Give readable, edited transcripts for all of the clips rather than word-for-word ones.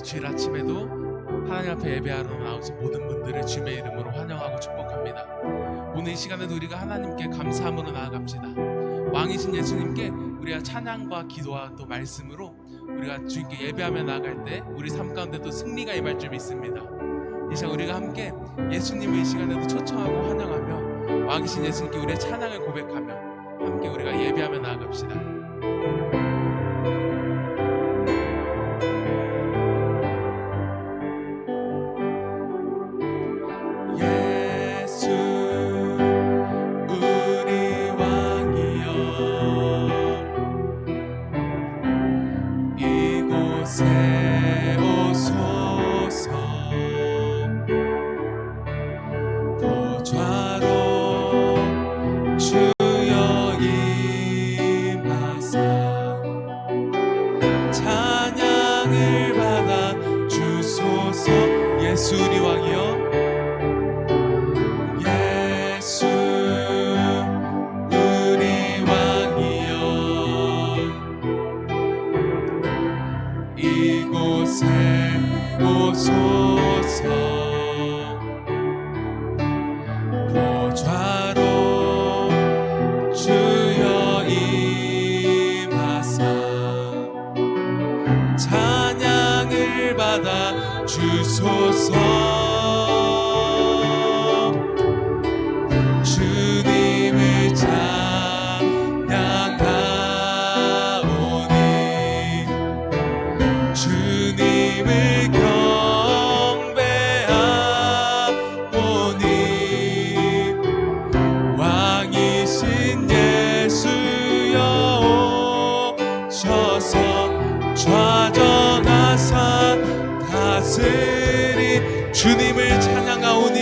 주일 아침에도 하나님 앞에 예배하러 나오신 모든 분들을 주님의 이름으로 환영하고 축복합니다. 오늘 이 시간에도 우리가 하나님께 감사함으로 나아갑시다. 왕이신 예수님께 우리가 찬양과 기도와 또 말씀으로 우리가 주님께 예배하며 나아갈 때 우리 삶 가운데 또 승리가 임할 줄 믿습니다. 이 시간 우리가 함께 예수님을 이 시간에도 초청하고 환영하며 왕이신 예수님께 우리의 찬양을 고백하며 함께 우리가 예배하며 나아갑시다. 예수 우리 왕이여, 예수 우리 왕이여, 이곳에 오소서. 보좌로 주여 임하사 찬양을 받아 주소서. 주님을 찬양하오니 주님을 경배하오니 왕이신 예수여 오셔서 좌정하사 다스리. 주님을 찬양하오니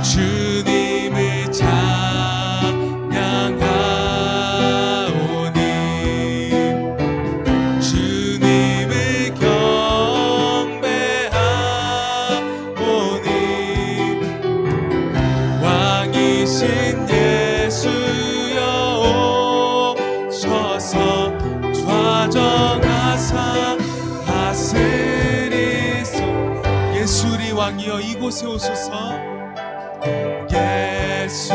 주님을 찬양하오니 주님을 경배하오니 왕이신 예수여 오셔서 좌정하사 다스리소. 예수 우리 왕이여 이곳에 오소서. 예수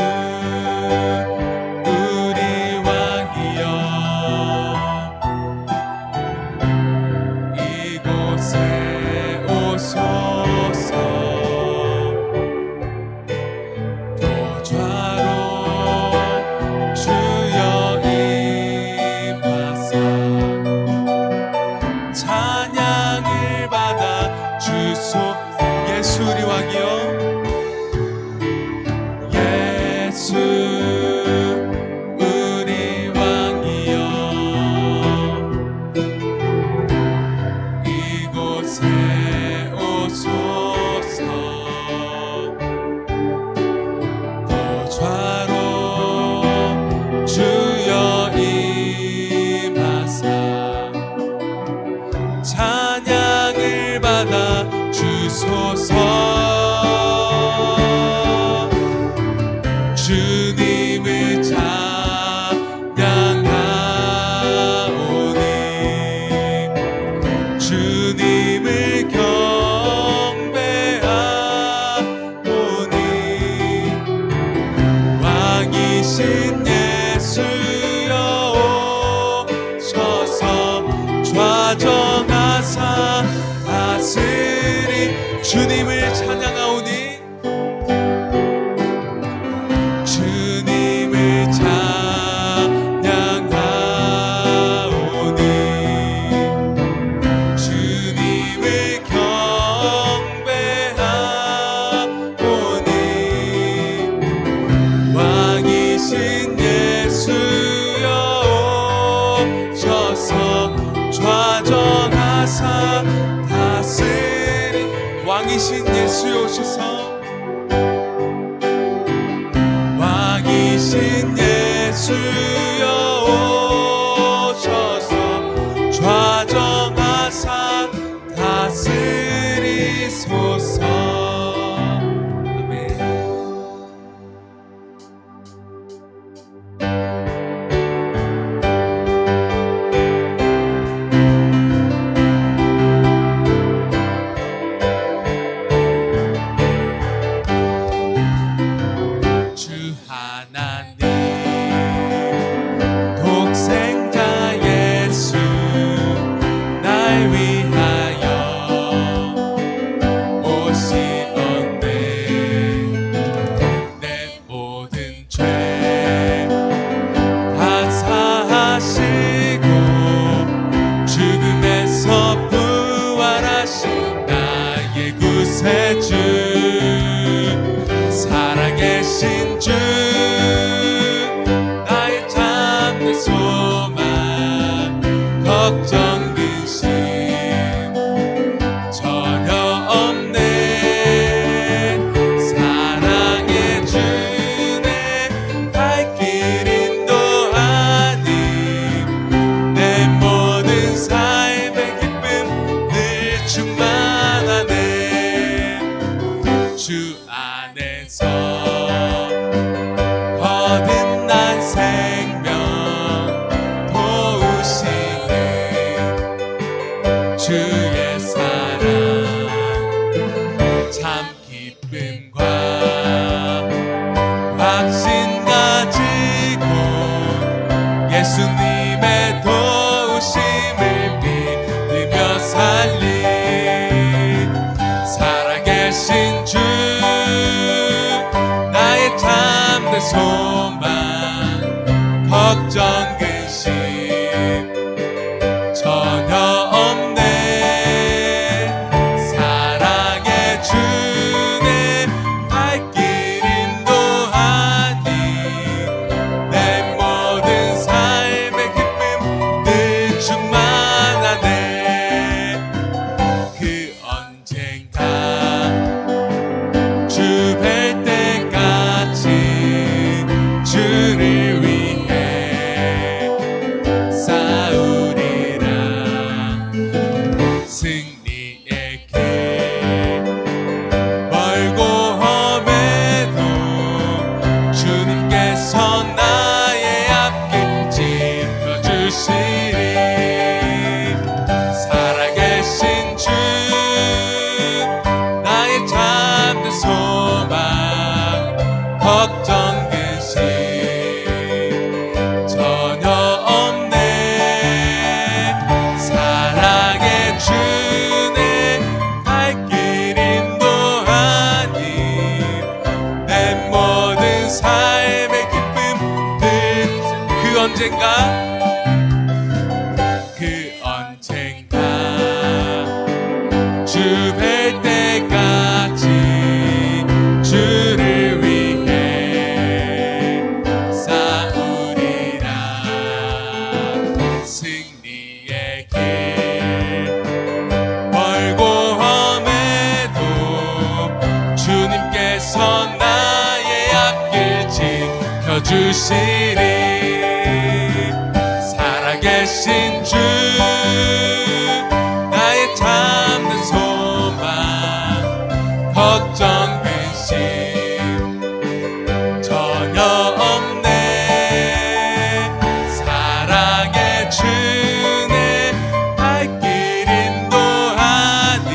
우리 왕이여 이곳에 오소서. 보좌로 주여 임하사 찬양을 받아 주소. 예수 우리 왕이여, 예수 우리 왕이여 이곳에 오소서. 보좌로 주여 임하사 찬양을 받아 주소서. 주님을 찬양하오니 주님을 경배하오니 왕이신 예수여 오셔서 좌정하사 다스리. 주님을 찬양하오니 주님을 찬양하오니 주님을 경배하오니 왕이신 예수여 오셔서 좌정하사 다스리. 왕이신 예수여 오셔서 왕이신 예수여 오셔서 좌정하사 다스리소서. 아멘. 하나님 독생자 예수 날 위하여 오시었네. 내 모든 죄 다 사하시고 죽음에서 부활하신 나의 구세주 살아계신 주 나의 참된 소망 걱정 근심 전혀 없네. 사랑해 주네 발길 인도하니 내 모든 삶의 기쁨 늘 충만하네. 주 안에서 거듭난 생명 도우시는 주의 사랑 참 기쁨과 확신 가지고 예수님의 도우심을 믿으며 살리 살아계신 주 나의 참된 소망 걱정 근심 전혀 없네. 사랑해 주네 발길 인도하니 내 모든 삶의 기쁨 늘 충만하네. 그 언젠가 주 뵐 때까지 주를 위해 싸우리라. 승리의 길 멀고 험해도 주님께서 나의 앞길 지켜주시리. 살아계신 주 나의 참된 소망 걱정 근심 전혀 없네. 사랑해 주네 발길 인도하니 내 모든 삶의 기쁨 늘 그 언젠가 주 뵐 때까지 주를 위해 싸우리라. 승리의 길 멀고 험해도 주님께서 나의 앞길 지켜주시리. 살아계신 주 나의 참된 소망 걱정 근심 전혀 없네. 사랑해 주네 발길 인도하니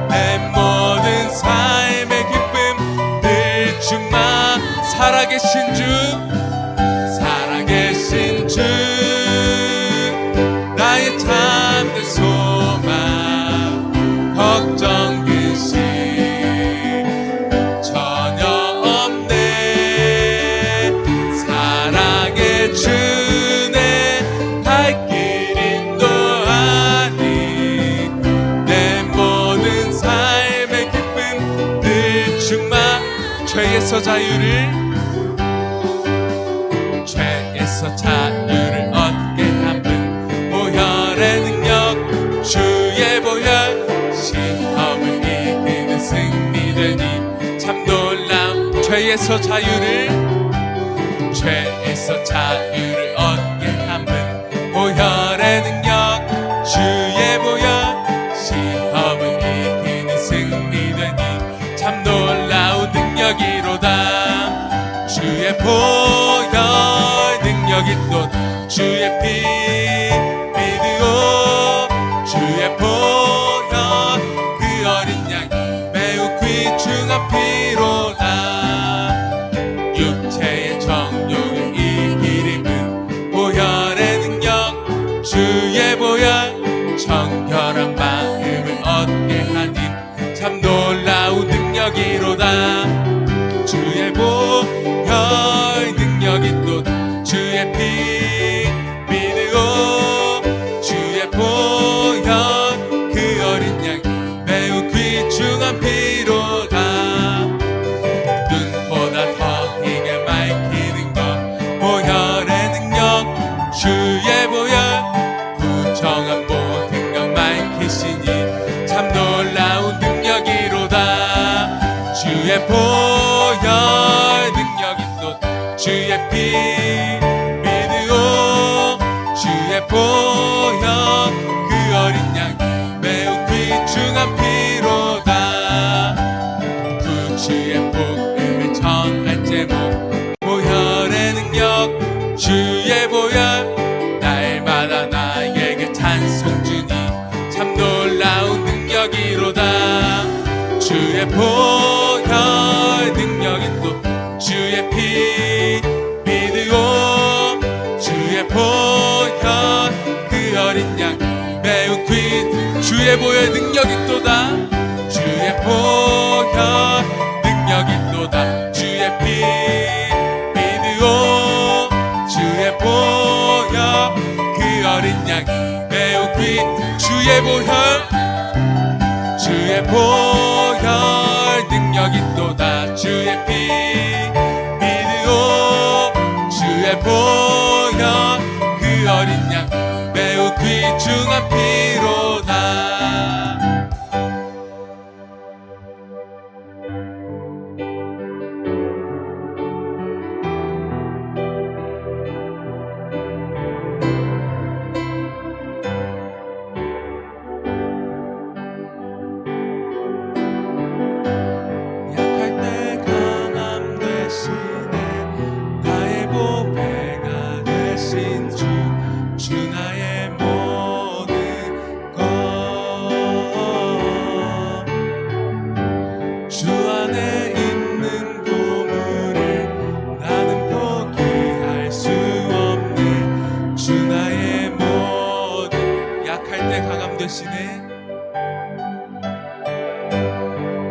내 모든 삶의 기쁨 늘 충만. 살아계신 주 살아계신 주 나의 참된 소망 걱정 근심 전혀 없네. 사랑해 주네 발길 인도하니 내 모든 삶의 기쁨 늘 충만. 죄에서 자유를 얻게 함은 보혈의 능력 주의 보혈 시험을 이기는 승리되니 참 놀라운 죄에서 자유를 얻게 함은 보혈의 능력 주의 보혈 시험을 이기는 승리되니 참 놀라운 능력이로다. 주의 보혈 능력이 또 주의 피 믿으오. 주의 보혈 그 어린 양 매우 귀중한 피로다. 주의 피 믿으오 주의 보혈 그 어린 양 매우 귀중한 피로다 주의 복음을 전할 제목 보혈의 능력 주의 보혈 날마다 나에게 찬송 주니 참 놀라운 능력이로다 주의 보혈 능력이 또 주의 피 믿으오 주의 보혈 그 어린 양 매우 귀 주의 보혈 능력이 또다 주의 보혈 능력이 또다 주의 피 믿으오 주의 보혈 그 어린 양 매우 귀 주의 보혈 능력이 또다 주의 피 믿으오 주의 보혈 그 어린 양 매우 귀중한 피로다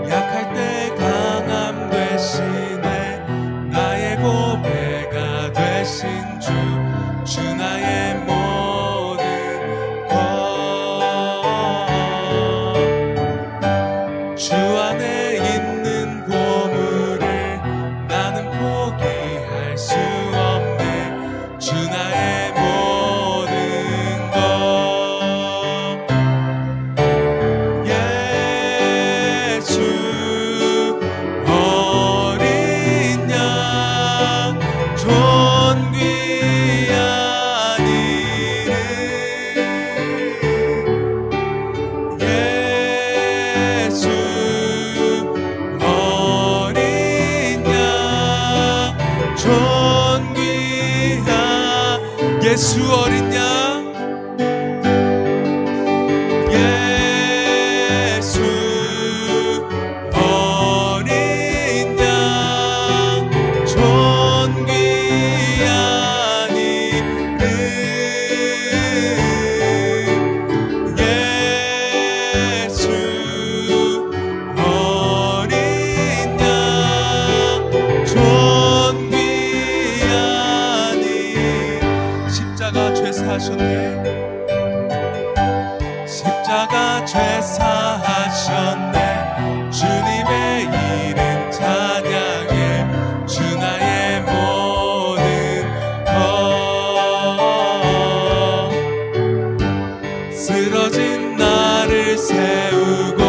약할 때 강함 되시네 나의 보배가 되신 주 나의 모든 것 주 안에 있는 보물을 나는 포기할 수 없네 주 나의 모든 것 예수 어린 양 예수 어린 양 존귀한 이름 예수 어린 양 존귀한 이름 십자가 죄 사하셨네 십자가 죄 사하셨네 주님의 이름 찬양해 주 나의 모든 것 쓰러진 나를 세우고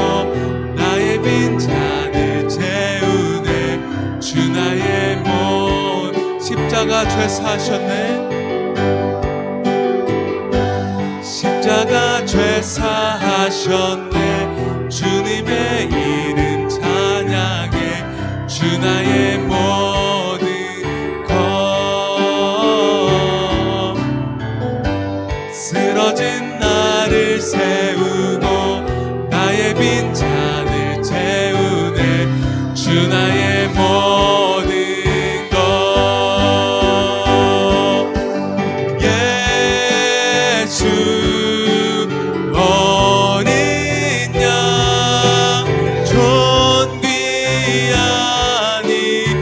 나의 빈잔을 채우네 주 나의 모든 십자가 죄 사하셨네 십자가 죄 사하셨네 주님의 이름 찬양해 주 나의 모든 것 쓰러진 나를 세우고 나의 빈잔을 채우네 주 나의 모든 것 예수 어린 양 존귀한 이름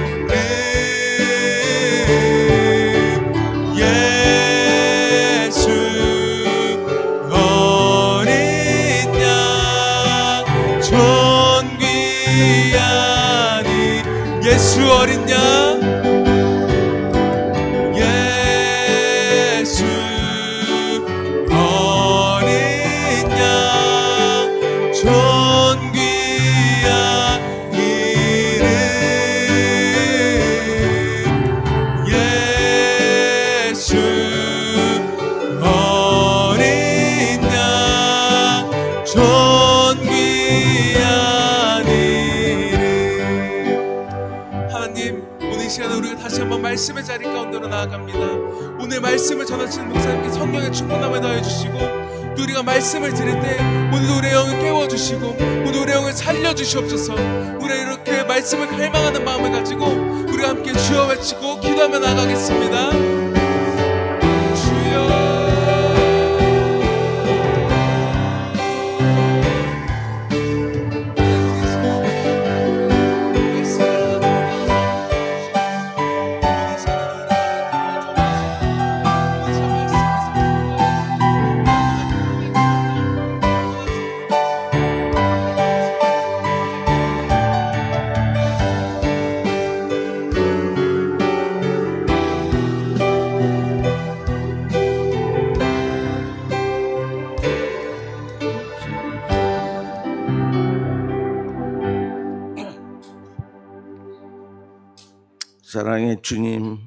다시 한번 말씀의 자리 가운데로 나아갑니다. 오늘 말씀을 전하시는 목사님께 성령의 충만함을 더해주시고, 또 우리가 말씀을 들을 때 오늘 우리의 영을 깨워주시고 오늘 우리의 영을 살려주시옵소서. 우리가 이렇게 말씀을 갈망하는 마음을 가지고 우리가 함께 주여 외치고 기도하며 나가겠습니다. 주여. 사랑의 주님,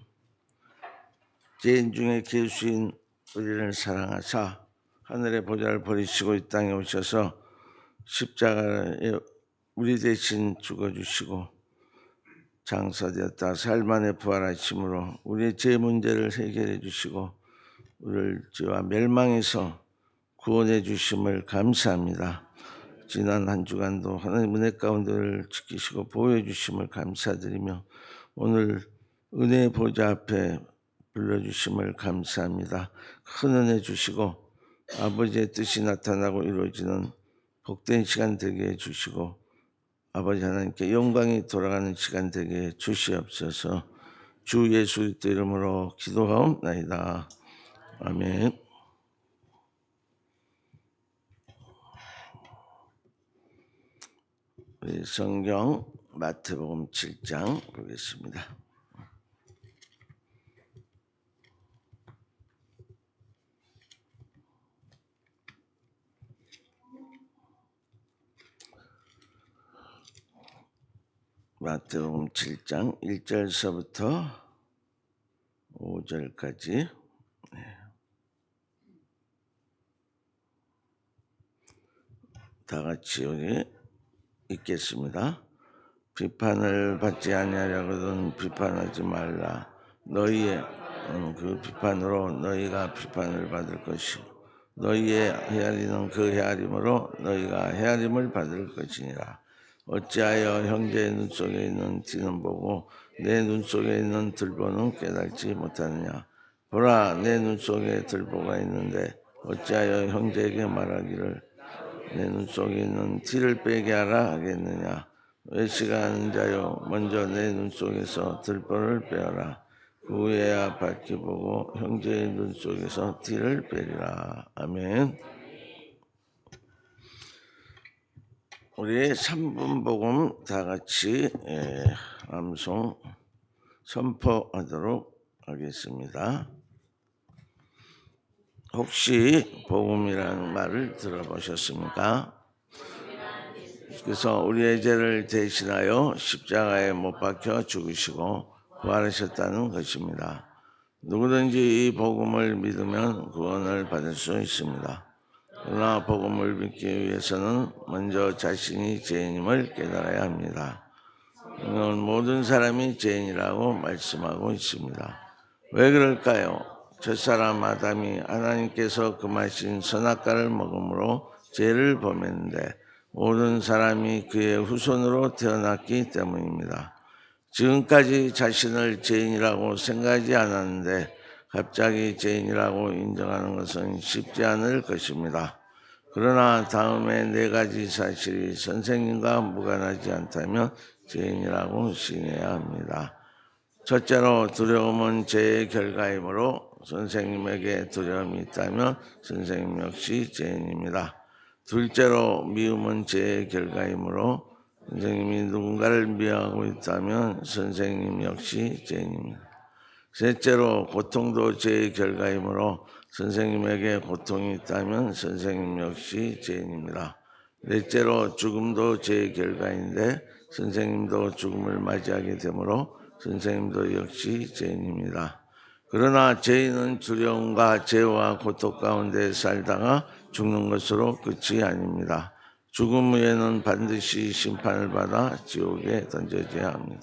죄인 중에 계수인 우리를 사랑하사 하늘의 보좌를 버리시고 이 땅에 오셔서 십자가에 우리 대신 죽어주시고 장사되었다 사흘 만에 부활하심으로 우리의 죄 문제를 해결해 주시고 우리를 죄와 멸망에서 구원해 주심을 감사합니다. 지난 한 주간도 하나님 은혜 가운데를 지키시고 보호해 주심을 감사드리며 오늘 은혜의 보좌 앞에 불러주심을 감사합니다. 큰 은혜 주시고 아버지의 뜻이 나타나고 이루어지는 복된 시간 되게 해주시고 아버지 하나님께 영광이 돌아가는 시간 되게 해 주시옵소서. 주 예수 그리스도 이름으로 기도하옵나이다. 아멘. 우리 성경 마태복음 7장 보겠습니다. 마태복음 7장 1절서부터 5절까지 다 같이 여기 읽겠습니다. 비판을 받지 아니하려거든 비판하지 말라. 너희의 그 비판으로 너희가 비판을 받을 것이고 너희의 헤아리는 그 헤아림으로 너희가 헤아림을 받을 것이니라. 어찌하여 형제의 눈 속에 있는 티는 보고 내 눈 속에 있는 들보는 깨달지 못하느냐. 보라, 내 눈 속에 들보가 있는데 어찌하여 형제에게 말하기를 내 눈 속에 있는 티를 빼게 하라 하겠느냐. 외식하는 자여, 먼저 내 눈 속에서 들보를 빼어라. 그 후에야 밝히 보고 형제의 눈 속에서 티를 빼리라. 아멘. 우리 3분 복음 다 같이 암송 선포하도록 하겠습니다. 혹시 복음이라는 말을 들어보셨습니까? 그래서 우리의 죄를 대신하여 십자가에 못 박혀 죽으시고 부활하셨다는 것입니다. 누구든지 이 복음을 믿으면 구원을 받을 수 있습니다. 그러나 복음을 믿기 위해서는 먼저 자신이 죄인임을 깨달아야 합니다. 이건 모든 사람이 죄인이라고 말씀하고 있습니다. 왜 그럴까요? 첫사람 아담이 하나님께서 금하신 선악과를 먹음으로 죄를 범했는데 모든 사람이 그의 후손으로 태어났기 때문입니다. 지금까지 자신을 죄인이라고 생각하지 않았는데 갑자기 죄인이라고 인정하는 것은 쉽지 않을 것입니다. 그러나 다음에 4가지 사실이 선생님과 무관하지 않다면 죄인이라고 시인해야 합니다. 첫째로 두려움은 죄의 결과이므로 선생님에게 두려움이 있다면 선생님 역시 죄인입니다. 둘째로 미움은 죄의 결과이므로 선생님이 누군가를 미워하고 있다면 선생님 역시 죄인입니다. 셋째로 고통도 죄의 결과이므로 선생님에게 고통이 있다면 선생님 역시 죄인입니다. 넷째로 죽음도 죄의 결과인데 선생님도 죽음을 맞이하게 되므로 선생님도 역시 죄인입니다. 그러나 죄인은 두려움과 죄와 고통 가운데 살다가 죽는 것으로 끝이 아닙니다. 죽음 후에는 반드시 심판을 받아 지옥에 던져져야 합니다.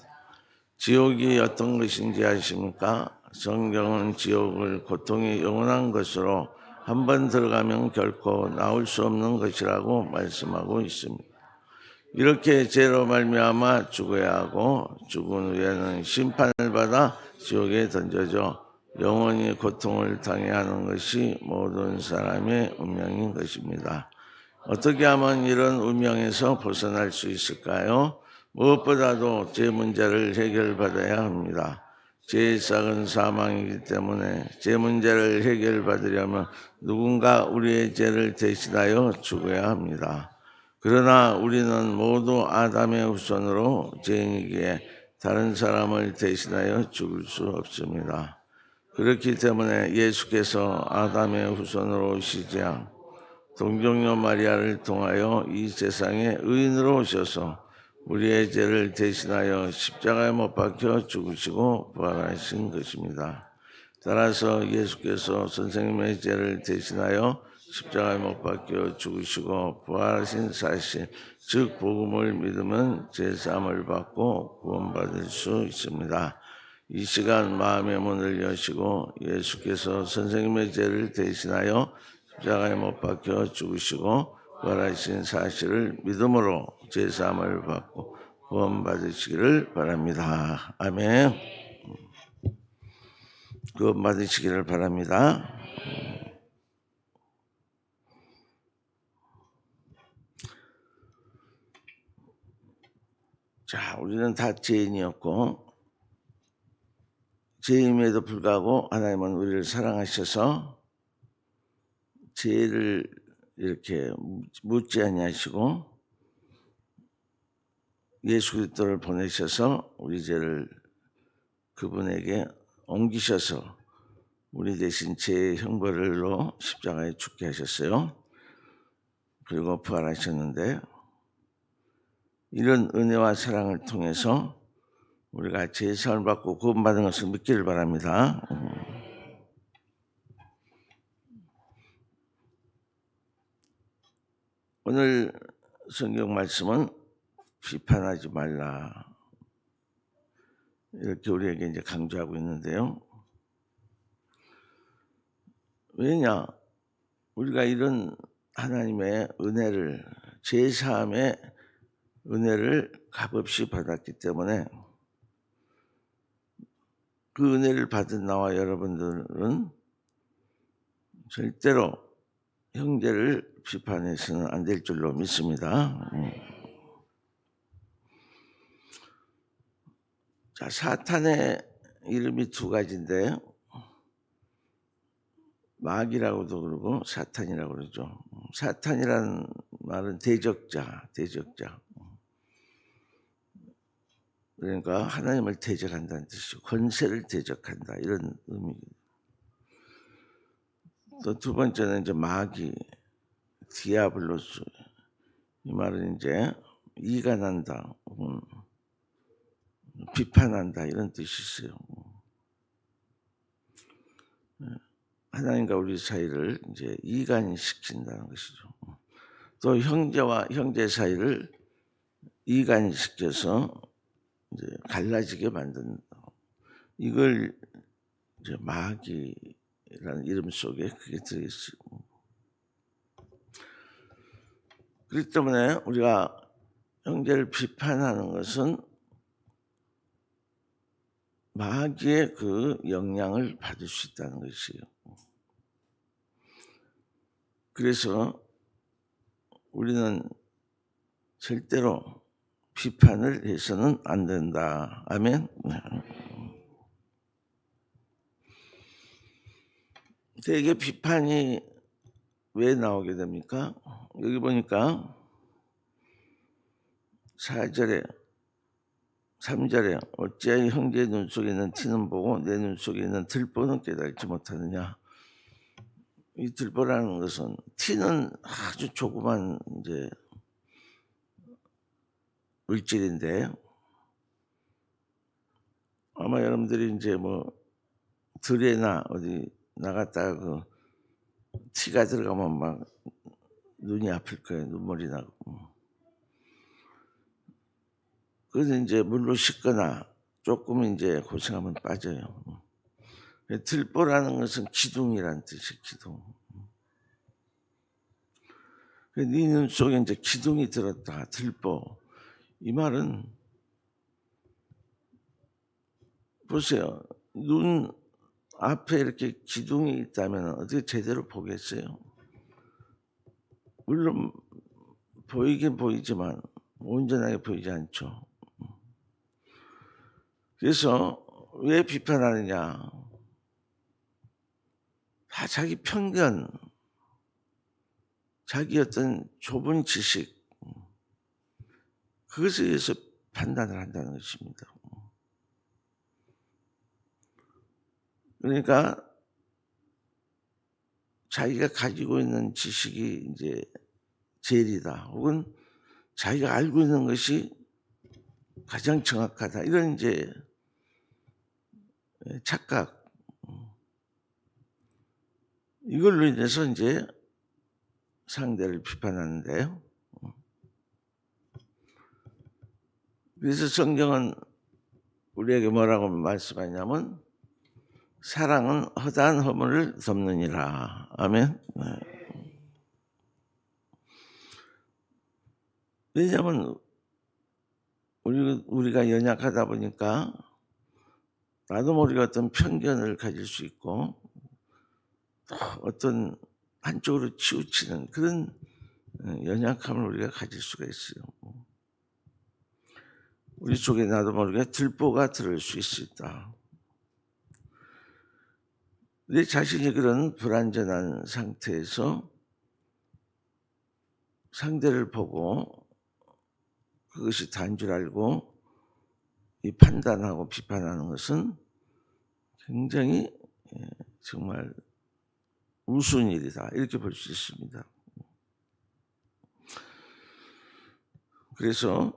지옥이 어떤 것인지 아십니까? 성경은 지옥을 고통이 영원한 것으로 한 번 들어가면 결코 나올 수 없는 것이라고 말씀하고 있습니다. 이렇게 죄로 말미암아 죽어야 하고 죽은 후에는 심판을 받아 지옥에 던져져 영원히 고통을 당해야 하는 것이 모든 사람의 운명인 것입니다. 어떻게 하면 이런 운명에서 벗어날 수 있을까요? 무엇보다도 죄 문제를 해결받아야 합니다. 죄의 싹은 사망이기 때문에 죄 문제를 해결받으려면 누군가 우리의 죄를 대신하여 죽어야 합니다. 그러나 우리는 모두 아담의 후손으로 죄인이기에 다른 사람을 대신하여 죽을 수 없습니다. 그렇기 때문에 예수께서 아담의 후손으로 오시지 않고 동정녀 마리아를 통하여 이 세상에 의인으로 오셔서 우리의 죄를 대신하여 십자가에 못 박혀 죽으시고 부활하신 것입니다. 따라서 예수께서 선생님의 죄를 대신하여 십자가에 못 박혀 죽으시고 부활하신 사실, 즉 복음을 믿으면 죄사함을 받고 구원받을 수 있습니다. 이 시간 마음의 문을 여시고 예수께서 선생님의 죄를 대신하여 십자가에 못 박혀 죽으시고 부활하신 사실을 믿음으로 죄사함을 받고 구원받으시기를 바랍니다. 아멘. 구원받으시기를 바랍니다. 자, 우리는 다 죄인이었고 죄임에도 불구하고 하나님은 우리를 사랑하셔서 죄를 이렇게 묻지 아니하시고 예수 그리스도를 보내셔서 우리 죄를 그분에게 옮기셔서 우리 대신 죄의 형벌로 십자가에 죽게 하셨어요. 그리고 부활하셨는데 이런 은혜와 사랑을 통해서 우리가 죄사함을 받고 구원받은 것을 믿기를 바랍니다. 오늘 성경 말씀은 비판하지 말라 이렇게 우리에게 이제 강조하고 있는데요. 왜냐? 우리가 이런 하나님의 은혜를 죄사함의 은혜를 값없이 받았기 때문에 그 은혜를 받은 나와 여러분들은 절대로 형제를 비판해서는 안 될 줄로 믿습니다. 자, 사탄의 이름이 두 가지인데 마귀라고도 그러고 사탄이라고 그러죠. 사탄이라는 말은 대적자. 그러니까 하나님을 대적한다는 뜻이죠. 권세를 대적한다 이런 의미입니다. 또 두 번째는 이제 마귀, 디아블로스. 이 말은 이제 이간한다, 비판한다 이런 뜻이 있어요. 하나님과 우리 사이를 이제 이간시킨다는 것이죠. 또 형제와 형제 사이를 이간시켜서 이제 갈라지게 만든다. 이걸 이제 마귀라는 이름 속에 그게 들어있어요. 그렇기 때문에 우리가 형제를 비판하는 것은 마귀의 그 영향을 받을 수 있다는 것이에요. 그래서 우리는 절대로 비판을 해서는 안 된다. 아멘. 대개 비판이 왜 나오게 됩니까? 여기 보니까 4절에 3절에 어찌하여 형제의 눈 속에 있는 티는 보고 내 눈 속에 있는 들보는 깨달지 못하느냐. 이 들보라는 것은 티는 아주 조그만 이제 물질인데 아마 여러분들이 이제 뭐 들에나 어디 나갔다가 그 티가 들어가면 막 눈이 아플 거예요. 눈물이 나고. 그래서 이제 물로 씻거나 조금 이제 고생하면 빠져요. 들보라는 것은 기둥이란 뜻이에요. 기둥. 네 눈 속에 이제 기둥이 들었다. 들보. 이 말은 보세요. 눈 앞에 이렇게 기둥이 있다면 어떻게 제대로 보겠어요? 물론 보이긴 보이지만 온전하게 보이지 않죠. 그래서 왜 비판하느냐? 다 자기 편견, 자기 어떤 좁은 지식, 그것에 의해서 판단을 한다는 것입니다. 그러니까 자기가 가지고 있는 지식이 이제 제일이다. 혹은 자기가 알고 있는 것이 가장 정확하다. 이런 이제 착각. 이걸로 인해서 이제 상대를 비판하는데요. 그래서 성경은 우리에게 뭐라고 말씀하냐면 사랑은 허다한 허물을 덮느니라. 아멘. 왜냐하면 우리가 연약하다 보니까 나도 모르게 어떤 편견을 가질 수 있고 또 어떤 한쪽으로 치우치는 그런 연약함을 우리가 가질 수가 있어요. 우리 속에 나도 모르게 들보가 들을 수 있다. 내 자신이 그런 불완전한 상태에서 상대를 보고 그것이 다인 줄 알고 이 판단하고 비판하는 것은 굉장히 정말 우스운 일이다. 이렇게 볼 수 있습니다. 그래서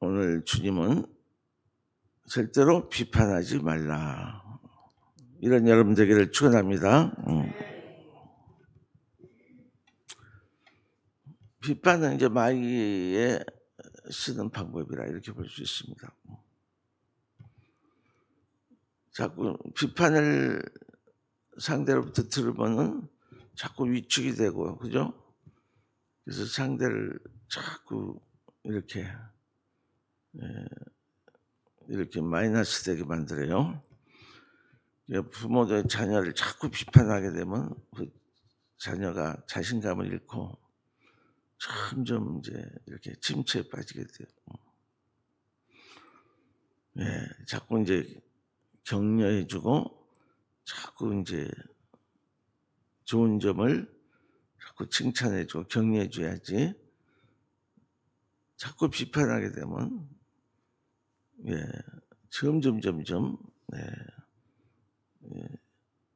오늘 주님은 절대로 비판하지 말라. 이런 여러분 되기를 축원합니다. 비판은 이제 마귀에 쓰는 방법이라 이렇게 볼 수 있습니다. 자꾸 비판을 상대로부터 들으면은 자꾸 위축이 되고, 그죠? 그래서 상대를 자꾸 이렇게 마이너스 되게 만들어요. 부모도 자녀를 자꾸 비판하게 되면 그 자녀가 자신감을 잃고 점점 이제 이렇게 침체에 빠지게 돼요. 자꾸 이제 격려해주고 자꾸 이제 좋은 점을 자꾸 칭찬해주고 격려해줘야지. 자꾸 비판하게 되면 점점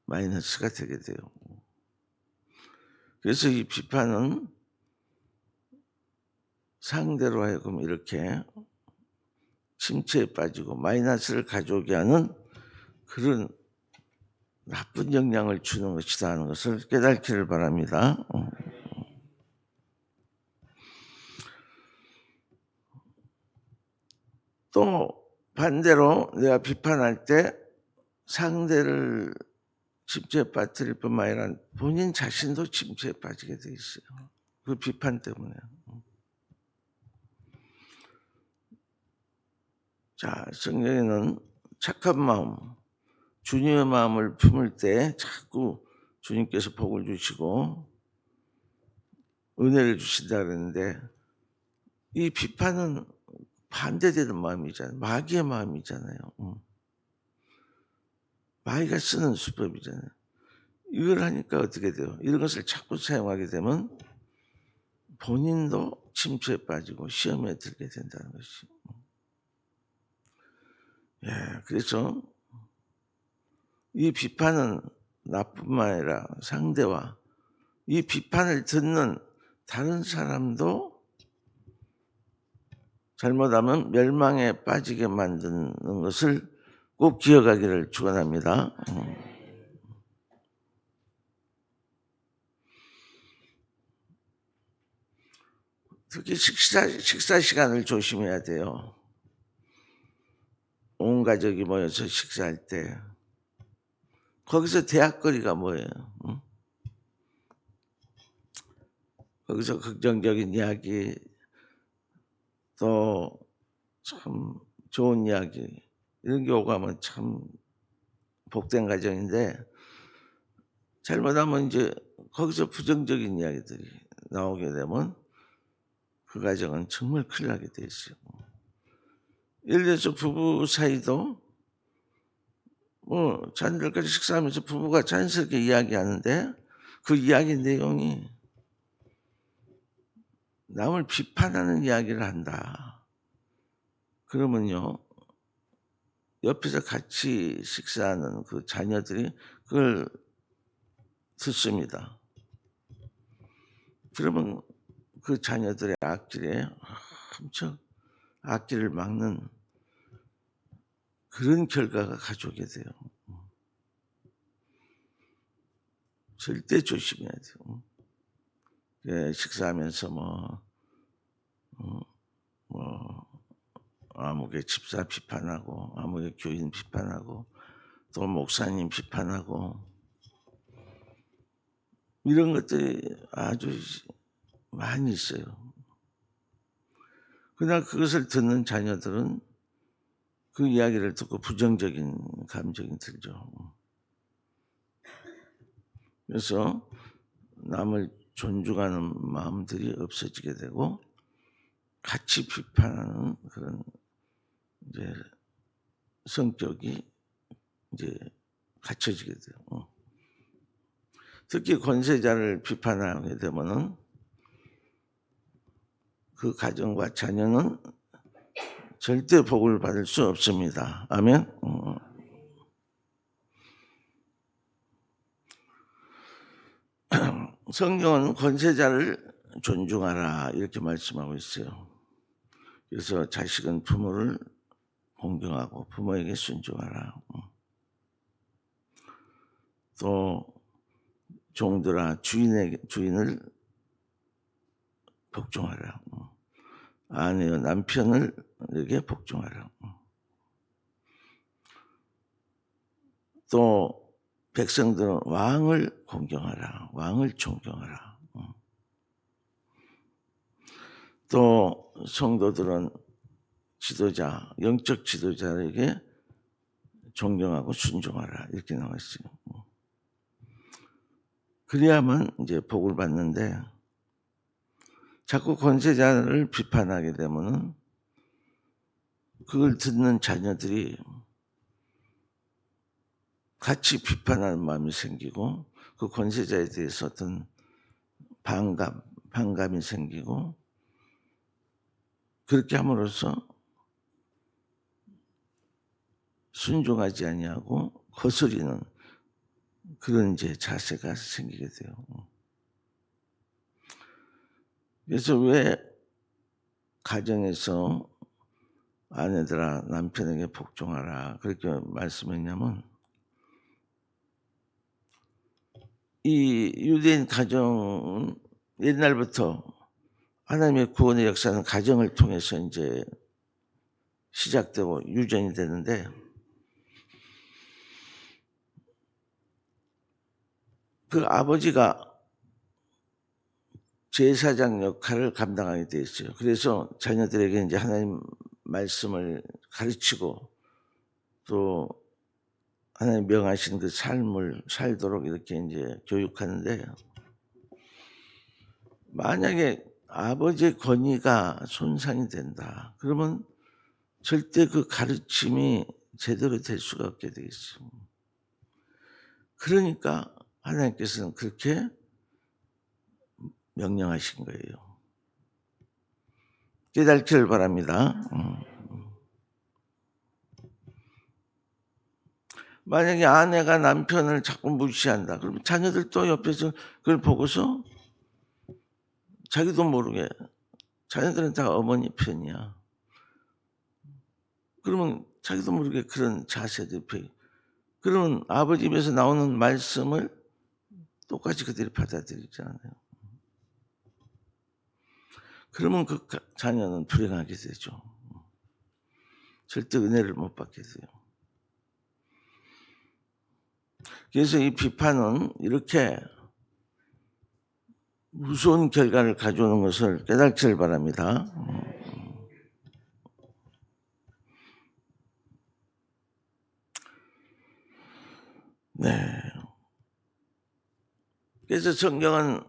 마이너스가 되게 돼요. 그래서 이 비판은 상대로 하여금 이렇게 침체에 빠지고 마이너스를 가져오게 하는 그런 나쁜 영향을 주는 것이다 하는 것을 깨닫기를 바랍니다. 또 반대로 내가 비판할 때 상대를 침체에 빠뜨릴 뿐만 아니라 본인 자신도 침체에 빠지게 돼 있어요. 그 비판 때문에. 자, 성경에는 착한 마음, 주님의 마음을 품을 때 자꾸 주님께서 복을 주시고 은혜를 주신다 그랬는데 이 비판은 반대되는 마음이잖아요. 마귀의 마음이잖아요. 마귀가 쓰는 수법이잖아요. 이걸 하니까 어떻게 돼요? 이런 것을 자꾸 사용하게 되면 본인도 침체에 빠지고 시험에 들게 된다는 것이. 그래서 이 비판은 나뿐만 아니라 상대와 이 비판을 듣는 다른 사람도 잘못하면 멸망에 빠지게 만드는 것을 꼭 기억하기를 축원합니다. 특히 식사 시간을 조심해야 돼요. 온 가족이 모여서 식사할 때 거기서 대학거리가 뭐예요? 응? 거기서 긍정적인 이야기 또 참 좋은 이야기 이런 게 오가면 참 복된 가정인데 잘못하면 이제 거기서 부정적인 이야기들이 나오게 되면 그 가정은 정말 큰일 나게 돼 있어요. 예를 들어서 부부 사이도 뭐 자녀들까지 식사하면서 부부가 자연스럽게 이야기하는데 그 이야기 내용이 남을 비판하는 이야기를 한다. 그러면요 옆에서 같이 식사하는 그 자녀들이 그걸 듣습니다. 그러면 그 자녀들의 앞길에 엄청 앞길을 막는 그런 결과가 가져오게 돼요. 절대 조심해야 돼요. 예, 식사하면서 아무개 집사 비판하고 아무개 교인 비판하고 또 목사님 비판하고 이런 것들이 아주 많이 있어요. 그러나 그것을 듣는 자녀들은 그 이야기를 듣고 부정적인 감정이 들죠. 그래서 남을 존중하는 마음들이 없어지게 되고 같이 비판하는 그런 이제 성격이 이제 갖춰지게 돼요. 특히 권세자를 비판하게 되면은 그 가정과 자녀는 절대 복을 받을 수 없습니다. 아멘. 성경은 권세자를 존중하라 이렇게 말씀하고 있어요. 그래서 자식은 부모를 공경하고 부모에게 순종하라. 또 종들아 주인을 복종하라. 아내여 남편에게 복종하라. 또 백성들은 왕을 공경하라. 왕을 존경하라. 또 성도들은 지도자, 영적 지도자에게 존경하고 순종하라. 이렇게 나와 있어요. 그래야만 이제 복을 받는데 자꾸 권세자를 비판하게 되면은 그걸 듣는 자녀들이 같이 비판하는 마음이 생기고 그 권세자에 대해서 어떤 반감이 생기고 그렇게 함으로써 순종하지 아니하고 거스리는 그런 이제 자세가 생기게 돼요. 그래서 왜 가정에서 아내들아 남편에게 복종하라 그렇게 말씀했냐면 이 유대인 가정은 옛날부터 하나님의 구원의 역사는 가정을 통해서 이제 시작되고 유전이 되는데 그 아버지가 제사장 역할을 감당하게 돼 있어요. 그래서 자녀들에게 이제 하나님 말씀을 가르치고 또 하나님 명하신 그 삶을 살도록 이렇게 이제 교육하는데 만약에 아버지의 권위가 손상이 된다. 그러면 절대 그 가르침이 제대로 될 수가 없게 돼 있어요. 그러니까 하나님께서는 그렇게 명령하신 거예요. 깨닫기를 바랍니다. 만약에 아내가 남편을 자꾸 무시한다. 그러면 자녀들도 옆에서 그걸 보고서 자기도 모르게 자녀들은 다 어머니 편이야. 그러면 자기도 모르게 그런 자세들이 펴. 그러면 아버지 입에서 나오는 말씀을 똑같이 그들이 받아들이잖아요. 그러면 그 자녀는 불행하게 되죠. 절대 은혜를 못 받게 돼요. 그래서 이 비판은 이렇게 무서운 결과를 가져오는 것을 깨닫기를 바랍니다. 네. 그래서 성경은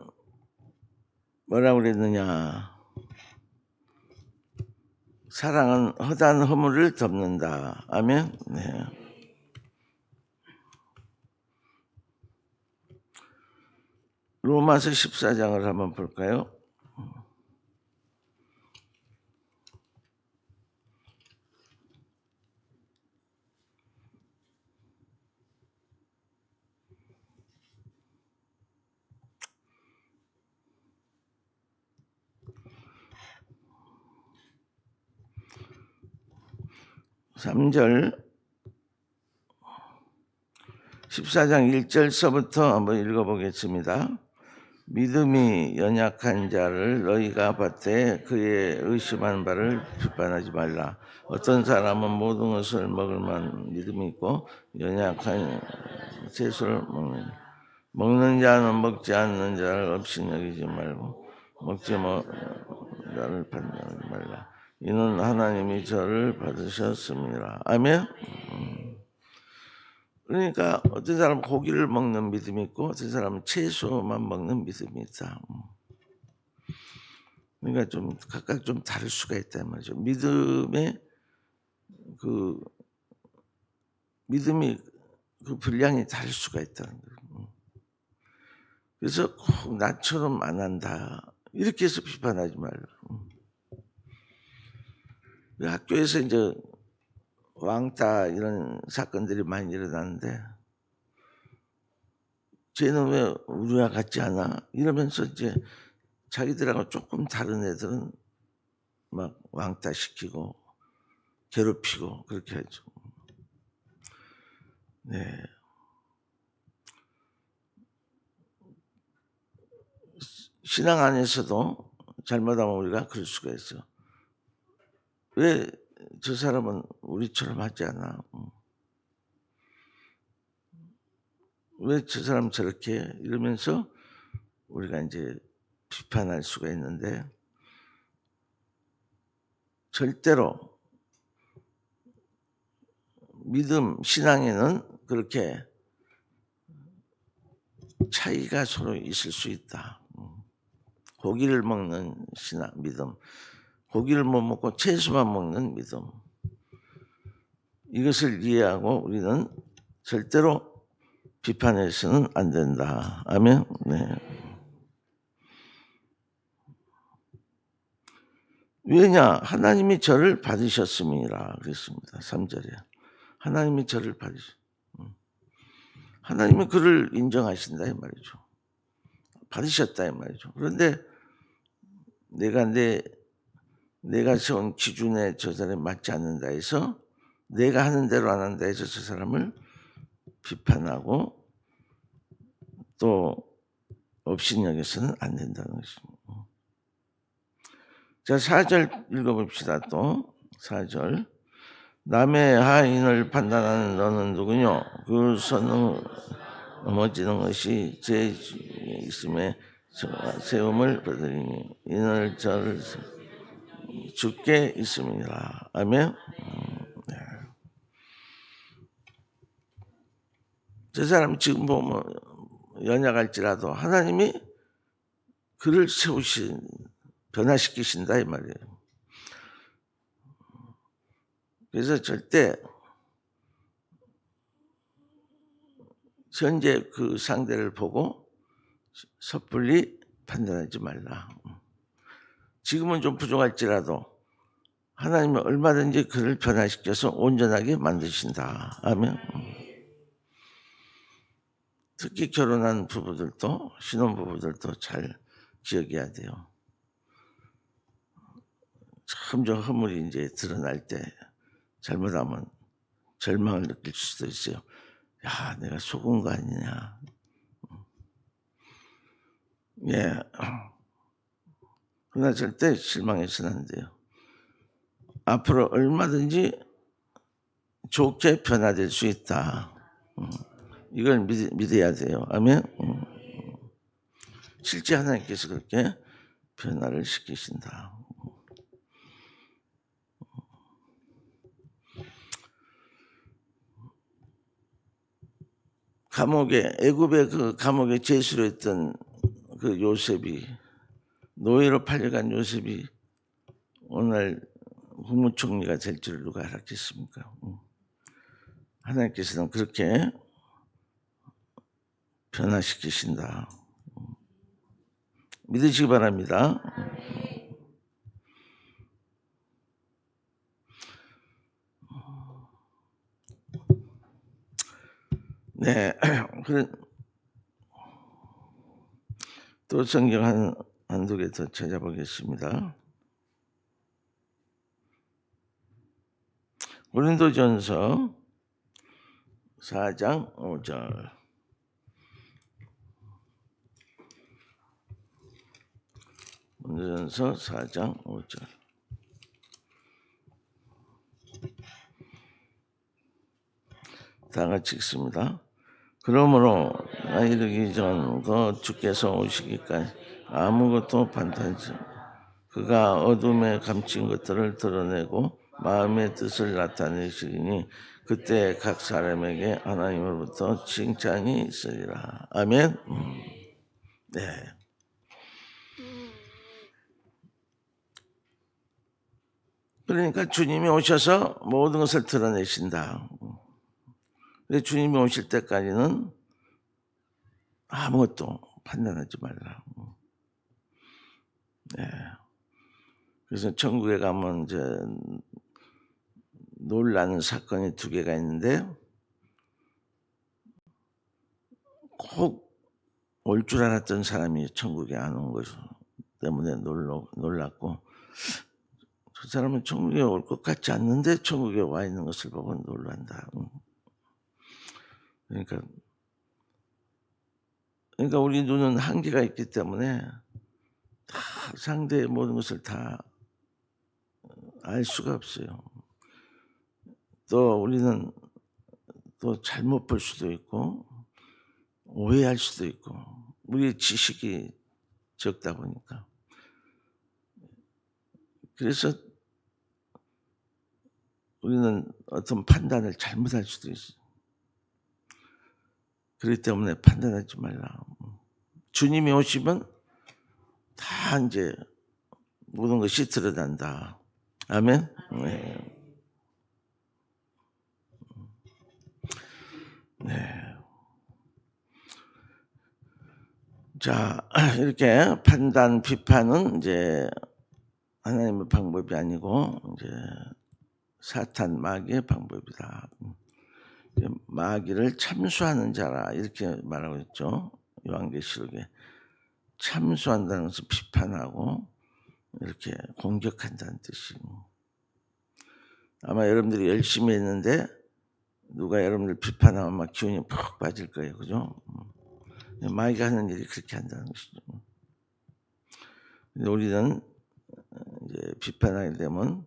뭐라고 그랬느냐. 사랑은 허다한 허물을 덮는다. 아멘. 네. 로마서 14장을 한번 볼까요? (3절) 14장 1절서부터 한번 읽어보겠습니다. 믿음이 연약한 자를 너희가 봤되 그의 의심하는 바를 비판하지 말라. 어떤 사람은 모든 것을 먹을 만한 믿음이 있고 연약한 채소를 먹는 자는 먹지 않는 자를 없이 여기지 말고 먹지 못하는 자를 판단하지 말라. 이는 하나님이 저를 받으셨습니다. 아멘. 그러니까 어떤 사람은 고기를 먹는 믿음이 있고 어떤 사람은 채소만 먹는 믿음이 있다. 그러니까 좀 각각 좀 다를 수가 있단 말이죠. 믿음이 그 분량이 다를 수가 있다는 거예요. 그래서 꼭 나처럼 안 한다 이렇게 해서 비판하지 말라. 학교에서 이제 왕따 이런 사건들이 많이 일어나는데 쟤는 왜 우리와 같지 않아? 이러면서 이제 자기들하고 조금 다른 애들은 막 왕따 시키고 괴롭히고 그렇게 하죠. 네. 신앙 안에서도 잘못하면 우리가 그럴 수가 있어. 왜 저 사람은 우리처럼 하지 않아? 왜 저 사람 저렇게 해? 이러면서 우리가 이제 비판할 수가 있는데 절대로 믿음, 신앙에는 그렇게 차이가 서로 있을 수 있다. 고기를 먹는 신앙, 믿음, 고기를 못 먹고 채소만 먹는 믿음. 이것을 이해하고 우리는 절대로 비판해서는 안 된다. 아멘. 네. 왜냐? 하나님이 저를 받으셨음이라 그랬습니다. 3절에. 하나님이 저를 하나님이 그를 인정하신다 이 말이죠. 받으셨다 이 말이죠. 그런데 내가 세운 기준에 저 사람이 맞지 않는다 해서 내가 하는 대로 안 한다 해서 저 사람을 비판하고 또 업신여겨서는 안 된다는 것입니다. 자, 4절 읽어봅시다. 또 4절. 남의 하인을 판단하는 너는 누구뇨? 그 선을 넘어지는 것이 제 있음에 세움을 받으리니 이는 저를 죽게 있음이라. 아멘. 네. 저 사람 지금 보면 연약할지라도 하나님이 그를 변화시키신다 이 말이에요. 그래서 절대 현재 그 상대를 보고 섣불리 판단하지 말라. 지금은 좀 부족할지라도 하나님은 얼마든지 그를 변화시켜서 온전하게 만드신다. 아멘. 특히 결혼한 부부들도 신혼부부들도 잘 기억해야 돼요. 점점 허물이 이제 드러날 때 잘못하면 절망을 느낄 수도 있어요. 야, 내가 속은 거 아니냐. 예. 그러나 절대 실망해서는 안 돼요. 앞으로 얼마든지 좋게 변화될 수 있다. 이걸 믿어야 돼요. 아멘. 실제 하나님께서 그렇게 변화를 시키신다. 감옥에 애굽의 그 감옥에 제수로 했던 그 요셉이 노예로 팔려간 요셉이 오늘 국무총리가 될 줄 누가 알았겠습니까? 하나님께서는 그렇게 변화시키신다. 믿으시기 바랍니다. 네, 또 성경 한두 개 더 찾아보겠습니다. 고린도전서 4장 5절. 고린도전서 4장 5절. 다 같이 읽습니다. 그러므로 나 이르기 전 그 주께서 오시기까지 아무것도 판단하지 그가 어둠에 감춘 것들을 드러내고 마음의 뜻을 나타내시니 그때 각 사람에게 하나님으로부터 칭찬이 있으리라. 아멘. 네. 그러니까 주님이 오셔서 모든 것을 드러내신다. 근데 주님이 오실 때까지는 아무것도 판단하지 말라. 네. 그래서 천국에 가면 이제 놀라는 사건이 두 개가 있는데 꼭 올 줄 알았던 사람이 천국에 안 온 것 때문에 놀랐고 저 사람은 천국에 올 것 같지 않는데 천국에 와 있는 것을 보고 놀란다. 그러니까 우리 눈은 한계가 있기 때문에 다 상대의 모든 것을 다 알 수가 없어요. 또 우리는 또 잘못 볼 수도 있고 오해할 수도 있고 우리의 지식이 적다 보니까 그래서 우리는 어떤 판단을 잘못할 수도 있어요. 그렇기 때문에 판단하지 말라. 주님이 오시면 다 이제 모든 것이 드러난다. 아멘. 네. 네. 자, 이렇게 판단, 비판은 이제 하나님의 방법이 아니고 이제 사탄 마귀의 방법이다. 마귀를 참수하는 자라 이렇게 말하고 있죠. 요한계시록에 참수한다는 것은 비판하고 이렇게 공격한다는 뜻이고 아마 여러분들이 열심히 했는데 누가 여러분들 비판하면 막 기운이 푹 빠질 거예요. 그죠? 마귀가 하는 일이 그렇게 한다는 것이죠. 근데 우리는 이제 비판하게 되면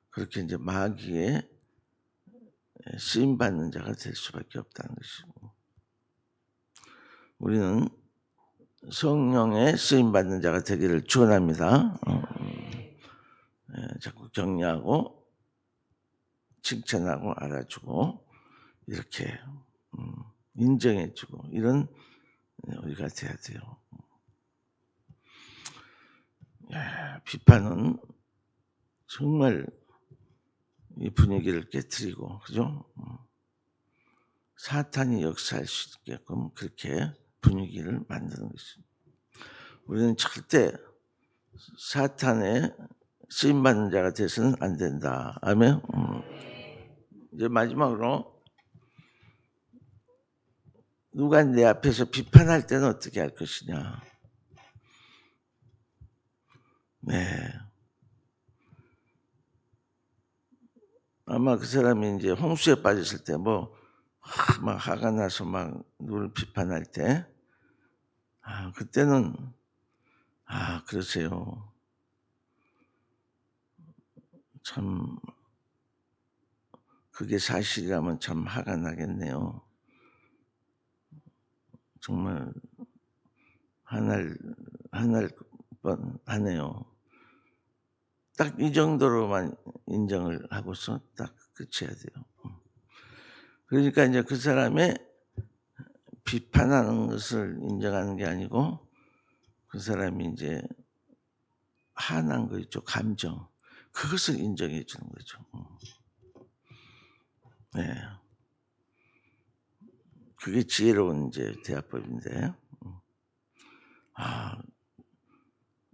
그렇게 이제 마귀의 쓰임 받는 자가 될 수밖에 없다는 것이고 우리는 성령의 쓰임 받는 자가 되기를 축원합니다. 자꾸 격려하고 칭찬하고 알아주고 이렇게 인정해주고 이런 우리가 돼야 돼요. 비판은 정말 이 분위기를 깨트리고 그죠? 사탄이 역사할 수 있게끔 그렇게 분위기를 만드는 것입니다. 우리는 절대 사탄의 쓰임받는 자가 돼서는 안 된다. 아멘. 이제 마지막으로 누가 내 앞에서 비판할 때는 어떻게 할 것이냐. 네. 아마 그 사람이 이제 홍수에 빠졌을 때 막 화가 나서 막 누구를 비판할 때 그때는 그러세요. 참 그게 사실이라면 참 화가 나겠네요. 정말 화날 뻔하네요. 딱 이 정도로만 인정을 하고서 딱 끝해야 돼요. 그러니까 이제 그 사람의 비판하는 것을 인정하는 게 아니고 그 사람이 이제 화난 거 있죠. 감정. 그것을 인정해 주는 거죠. 네. 그게 지혜로운 이제 대화법인데, 아,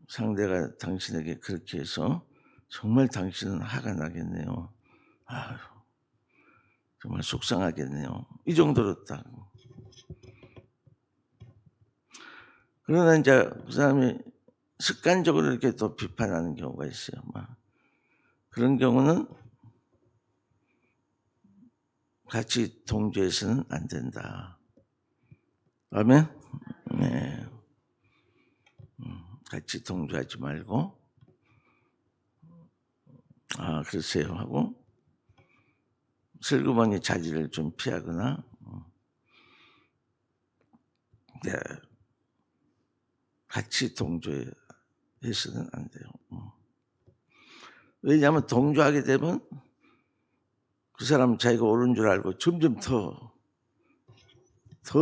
상대가 당신에게 그렇게 해서 정말 당신은 화가 나겠네요. 아, 정말 속상하겠네요. 이 정도로 딱. 그러나 이제 그 사람이 습관적으로 이렇게 또 비판하는 경우가 있어요. 막 그런 경우는 같이 동조해서는 안 된다. 아멘? 네. 같이 동조하지 말고, 아, 그러세요 하고, 슬그머니 자리를 좀 피하거나, 네. 같이 동조해서는 안 돼요. 왜냐하면 동조하게 되면 그 사람은 자기가 옳은 줄 알고 점점 더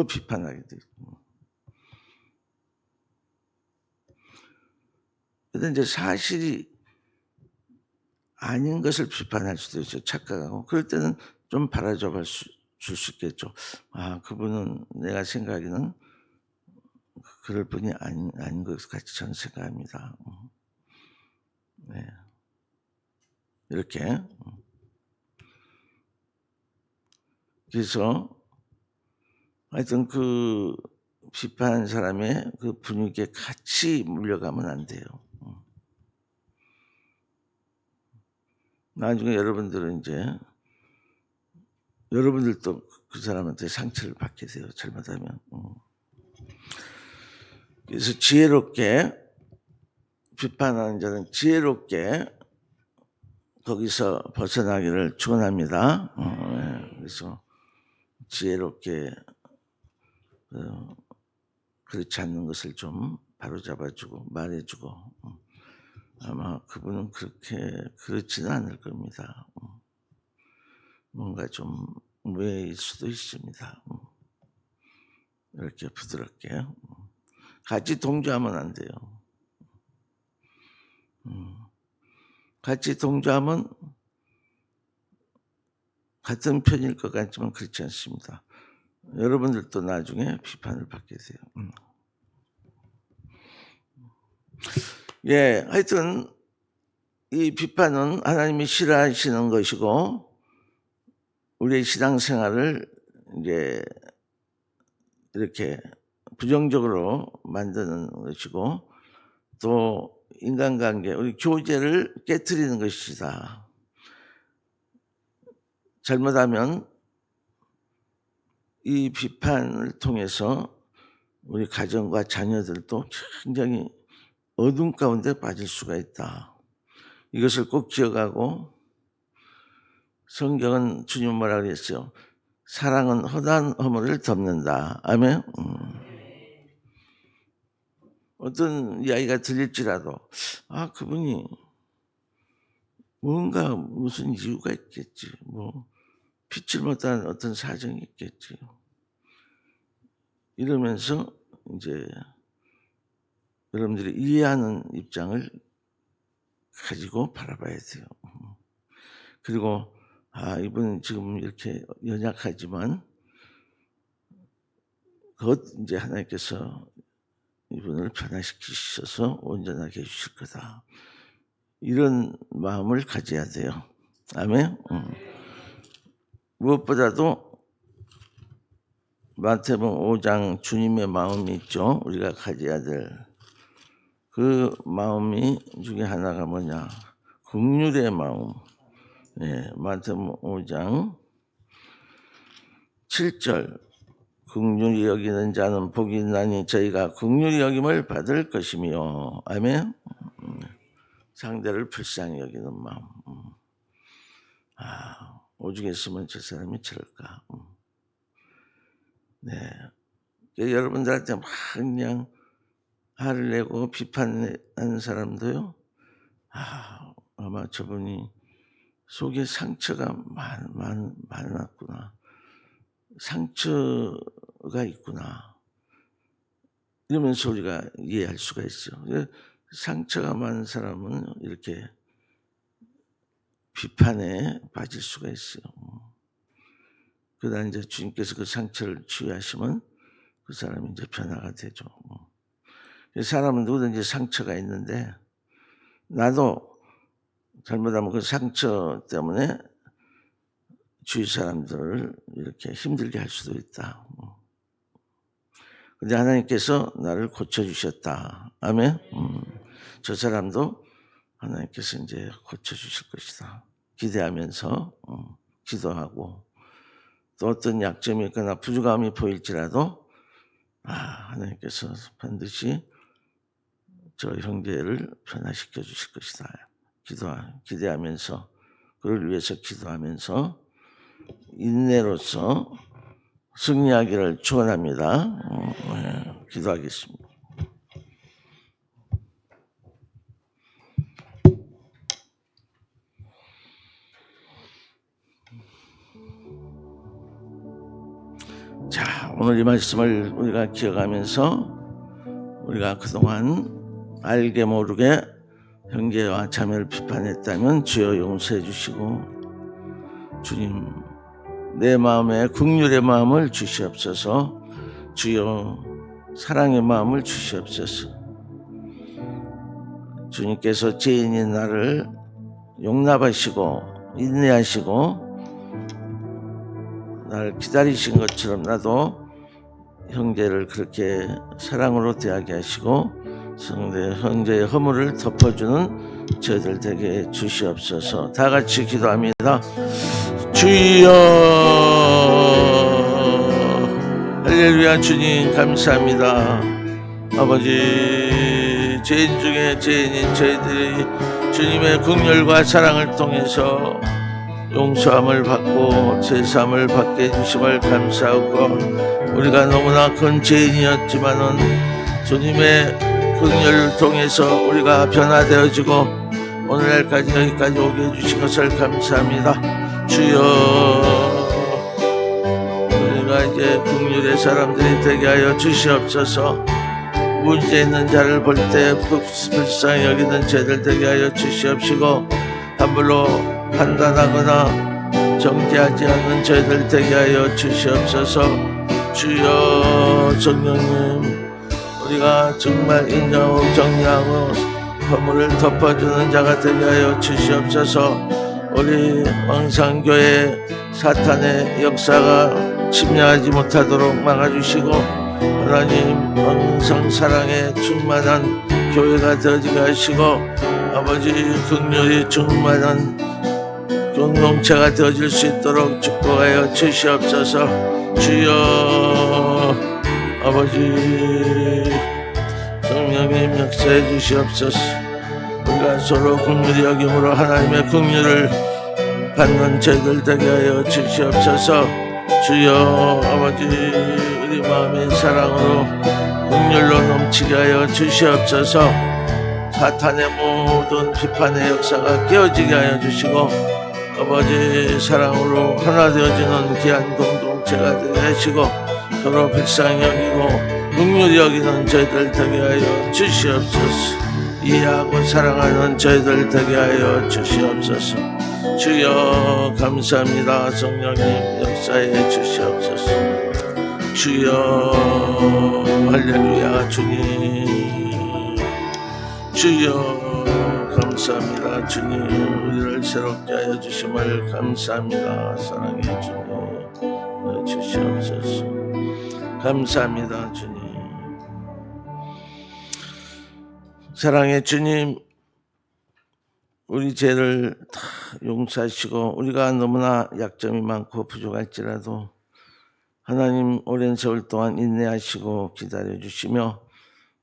비판하게 돼요. 그런데 이제 사실이 아닌 것을 비판할 수도 있어요. 착각하고. 그럴 때는 좀 바라잡아 줄 수 있겠죠. 아, 그분은 내가 생각하기는 그럴 분이 아닌 것 같이 저는 생각합니다. 네. 이렇게. 그래서 하여튼 그 비판하는 사람의 그 분위기에 같이 물려가면 안 돼요. 나중에 여러분들은 이제 여러분들도 그 사람한테 상처를 받게 돼요. 잘못하면. 그래서 지혜롭게 비판하는 자는 지혜롭게 거기서 벗어나기를 축원합니다. 네. 그래서 지혜롭게 그렇지 않는 것을 좀 바로잡아주고 말해주고 아마 그분은 그렇지는 않을 겁니다. 뭔가 좀 오해일 수도 있습니다. 이렇게 부드럽게 같이 동조하면 안 돼요. 같이 동조하면 같은 편일 것 같지만 그렇지 않습니다. 여러분들도 나중에 비판을 받게 돼요. 예, 하여튼 이 비판은 하나님이 싫어하시는 것이고 우리의 신앙생활을 이제 이렇게 부정적으로 만드는 것이고 또 인간관계, 우리 교제를 깨트리는 것이다. 잘못하면 이 비판을 통해서 우리 가정과 자녀들도 굉장히 어둠 가운데 빠질 수가 있다. 이것을 꼭 기억하고 성경은 주님 뭐라 그랬어요? 사랑은 허다한 허물을 덮는다. 아멘. 어떤 이야기가 들릴지라도 그분이 뭔가 무슨 이유가 있겠지. 뭐 피칠 못한 어떤 사정이 있겠지. 이러면서 이제 여러분들이 이해하는 입장을 가지고 바라봐야 돼요. 그리고 이분은 지금 이렇게 연약하지만 곧 이제 하나님께서 이분을 변화시키셔서 온전하게 해주실 거다. 이런 마음을 가져야 돼요. 아멘. 무엇보다도 마태복음 5장 주님의 마음이 있죠. 우리가 가져야 될 그 마음이 중에 하나가 뭐냐? 긍휼의 마음. 예, 마태복음 5장 7절. 긍휼히 여기는 자는 복이 있나니 저희가 긍휼히 여김을 받을 것이며. 아멘. 상대를 불쌍히 여기는 마음. 오죽했으면 저 사람이 저럴까. 네. 여러분들한테 막 그냥 화를 내고 비판하는 사람도요. 아마 저분이 속에 상처가 많았구나. 상처가 있구나. 이러면서 우리가 이해할 수가 있어요. 상처가 많은 사람은 이렇게 비판에 빠질 수가 있어요. 그러다 이제 주님께서 그 상처를 치유하시면 그 사람이 이제 변화가 되죠. 사람은 누구든지 상처가 있는데 나도 잘못하면 그 상처 때문에 주위 사람들을 이렇게 힘들게 할 수도 있다. 근데 하나님께서 나를 고쳐주셨다. 아멘. 저 사람도 하나님께서 이제 고쳐주실 것이다. 기대하면서 기도하고 또 어떤 약점이 있거나 부족함이 보일지라도 하나님께서 반드시 저 형제를 변화시켜 주실 것이다. 기대하면서 그를 위해서 기도하면서 인내로서 승리하기를 축원합니다. 기도하겠습니다. 자, 오늘 이 말씀을 우리가 기억하면서 우리가 그동안 알게 모르게 형제와 자매를 비판했다면 주여 용서해 주시고 주님 내 마음에 긍휼의 마음을 주시옵소서. 주여 사랑의 마음을 주시옵소서. 주님께서 죄인인 나를 용납하시고 인내하시고 나를 기다리신 것처럼 나도 형제를 그렇게 사랑으로 대하게 하시고 형제의 허물을 덮어주는 저희들 되게 주시옵소서. 다 같이 기도합니다. 주여 할렐루야. 주님 감사합니다. 아버지 죄인 중에 죄인인 저희들이 주님의 긍휼과 사랑을 통해서 용서함을 받고 제사함을 받게 해주심을 감사하고 우리가 너무나 큰 죄인이었지만은 주님의 긍휼을 통해서 우리가 변화되어지고 오늘날까지 여기까지 오게 해주신 것을 감사합니다. 주여 우리가 이제 긍휼의 사람들이 되게 하여 주시옵소서. 문제 있는 자를 볼 때 불쌍히 여기는 죄들 되게 하여 주시옵시고 함부로 판단하거나 정죄하지 않는 저희들 되게 하여 주시옵소서. 주여 성령님 우리가 정말 인정하고 정리하고 허물을 덮어주는 자가 되게 하여 주시옵소서. 우리 왕상교회 사탄의 역사가 침략하지 못하도록 막아주시고 하나님 왕상 사랑에 충만한 교회가 되어지게 하시고 아버지 긍휼이 충만한 공동체가 되어질 수 있도록 축복하여 주시옵소서. 주여 아버지 성령님 역사해 주시옵소서. 우리가 서로 긍휼히 여김으로 하나님의 긍휼을 받는 저희들 되게 하여 주시옵소서. 주여 아버지 우리 마음의 사랑으로 긍휼로 넘치게 하여 주시옵소서. 사탄의 모든 비판의 역사가 깨어지게 하여 주시고 아버지 사랑으로 하나 되어지는 귀한 공동체가 되게 하시고 서로 불쌍히 여기고 긍휼히 여기는 저희들 되게 하여 주시옵소서. 이해하고 사랑하는 저희들 되게 하여 주시옵소서. 주여 감사합니다. 성령님 역사해 주시옵소서. 주여 할렐루야. 주님 주여 감사합니다. 주님 우리를 새롭게 하여 주심을 감사합니다. 사랑해 주님 주시옵소서. 감사합니다. 주님 사랑해 주님 우리 죄를 다 용서하시고 우리가 너무나 약점이 많고 부족할지라도 하나님 오랜 세월 동안 인내하시고 기다려주시며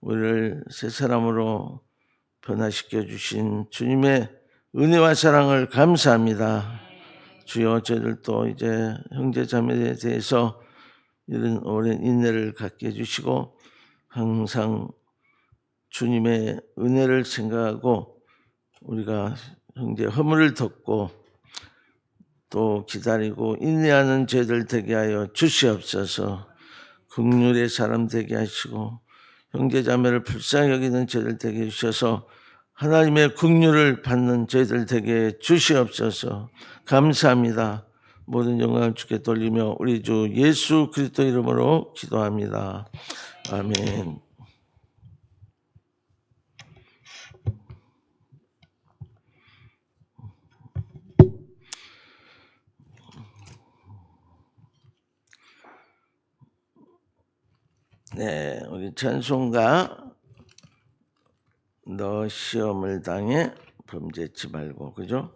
우리를 새 사람으로 변화시켜 주신 주님의 은혜와 사랑을 감사합니다. 주여 저희들도 이제 형제 자매에 대해서 이런 오랜 인내를 갖게 해주시고 항상 주님의 은혜를 생각하고 우리가 형제 허물을 덮고 또 기다리고 인내하는 저희들 되게 하여 주시옵소서. 긍휼의 사람 되게 하시고 형제 자매를 불쌍히 여기는 저희들 되게 해주셔서 하나님의 긍휼을 받는 저희들 되게 주시옵소서. 감사합니다. 모든 영광을 주께 돌리며 우리 주 예수 그리스도 이름으로 기도합니다. 아멘. 네, 우리 찬송가 너 시험을 당해 범죄치 말고, 그죠?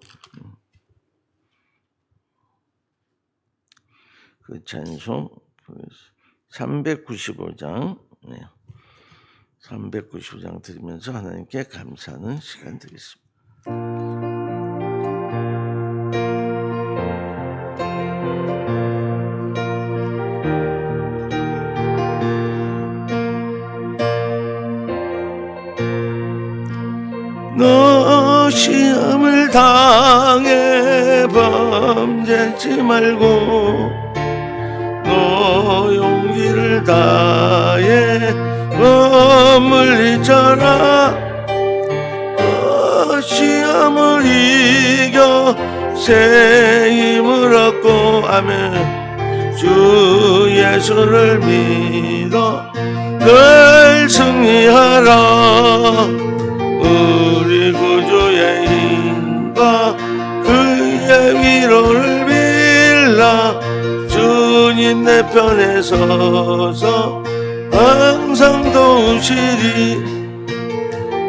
그 찬송 395장, 네. 395장 드리면서 하나님께 감사하는 시간 드리겠습니다. 너 시험을 당해 범죄치 말고 너 용기를 다해 법을 잊어라. 너 시험을 이겨 새 힘을 얻고 아멘. 주 예수를 믿어 늘 승리하라. 우리 구주의 힘과 그의 위로를 빌라. 주님 내 편에 서서 항상 도우시리.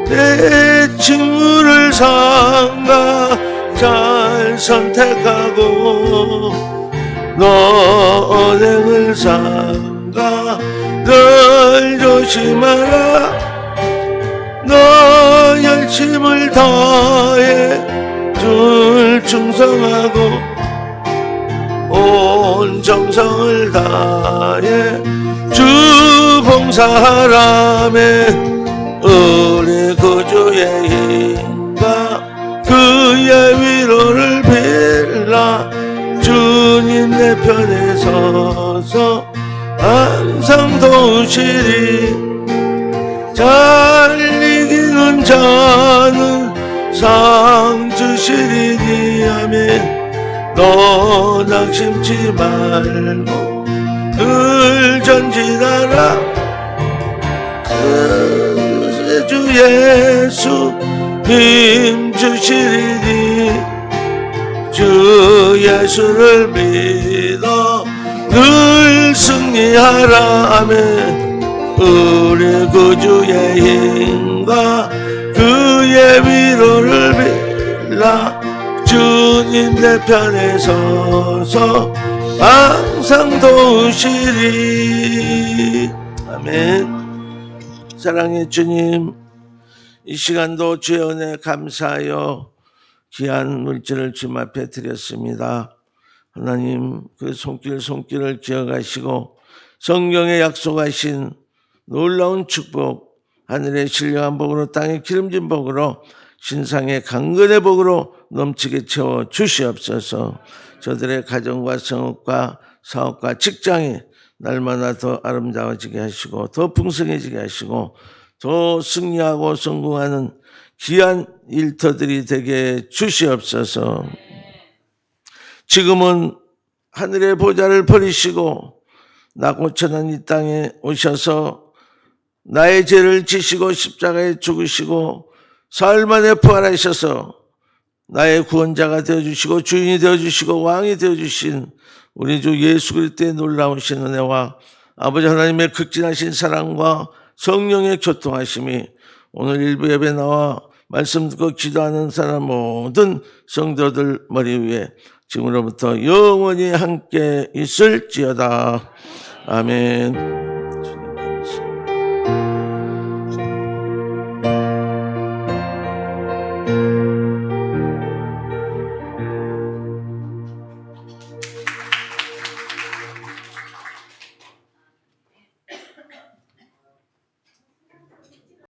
내 친구를 삼가 잘 선택하고 너 언행을 삼가 늘 조심하라. 너 열심을 다해 줄 충성하고 온 정성을 다해 주 봉사하라매. 우리 구주의 힘과 그의 위로를 빌라. 주님 내 편에 서서 항상 도우시리. 잘 이기는 자는 상 주시리니 아멘. 너 낙심치 말고 늘 전진하라. 그 주 예수 힘 주시리니. 주 예수를 믿어 늘 승리하라. 아멘. 우리 구주의 힘과 그의 위로를 빌라. 주님 내 편에 서서 항상 도우시리. 아멘. 사랑의 주님, 이 시간도 주의 은혜 감사하여 귀한 물질을 주님 앞에 드렸습니다. 하나님, 그 손길을 기억하시고 성경에 약속하신 놀라운 축복, 하늘의 신령한 복으로 땅의 기름진 복으로 신상의 강건의 복으로 넘치게 채워 주시옵소서. 저들의 가정과 성업과 사업과 직장이 날마다 더 아름다워지게 하시고 더 풍성해지게 하시고 더 승리하고 성공하는 귀한 일터들이 되게 주시옵소서. 지금은 하늘의 보좌를 버리시고 나고천한 이 땅에 오셔서 나의 죄를 지시고 십자가에 죽으시고 사흘 만에 부활하셔서 나의 구원자가 되어주시고 주인이 되어주시고 왕이 되어주신 우리 주 예수 그리스도의 놀라우신 은혜와 아버지 하나님의 극진하신 사랑과 성령의 교통하심이 오늘 일부 예배 나와 말씀 듣고 기도하는 사람 모든 성도들 머리 위에 지금으로부터 영원히 함께 있을지어다. 아멘.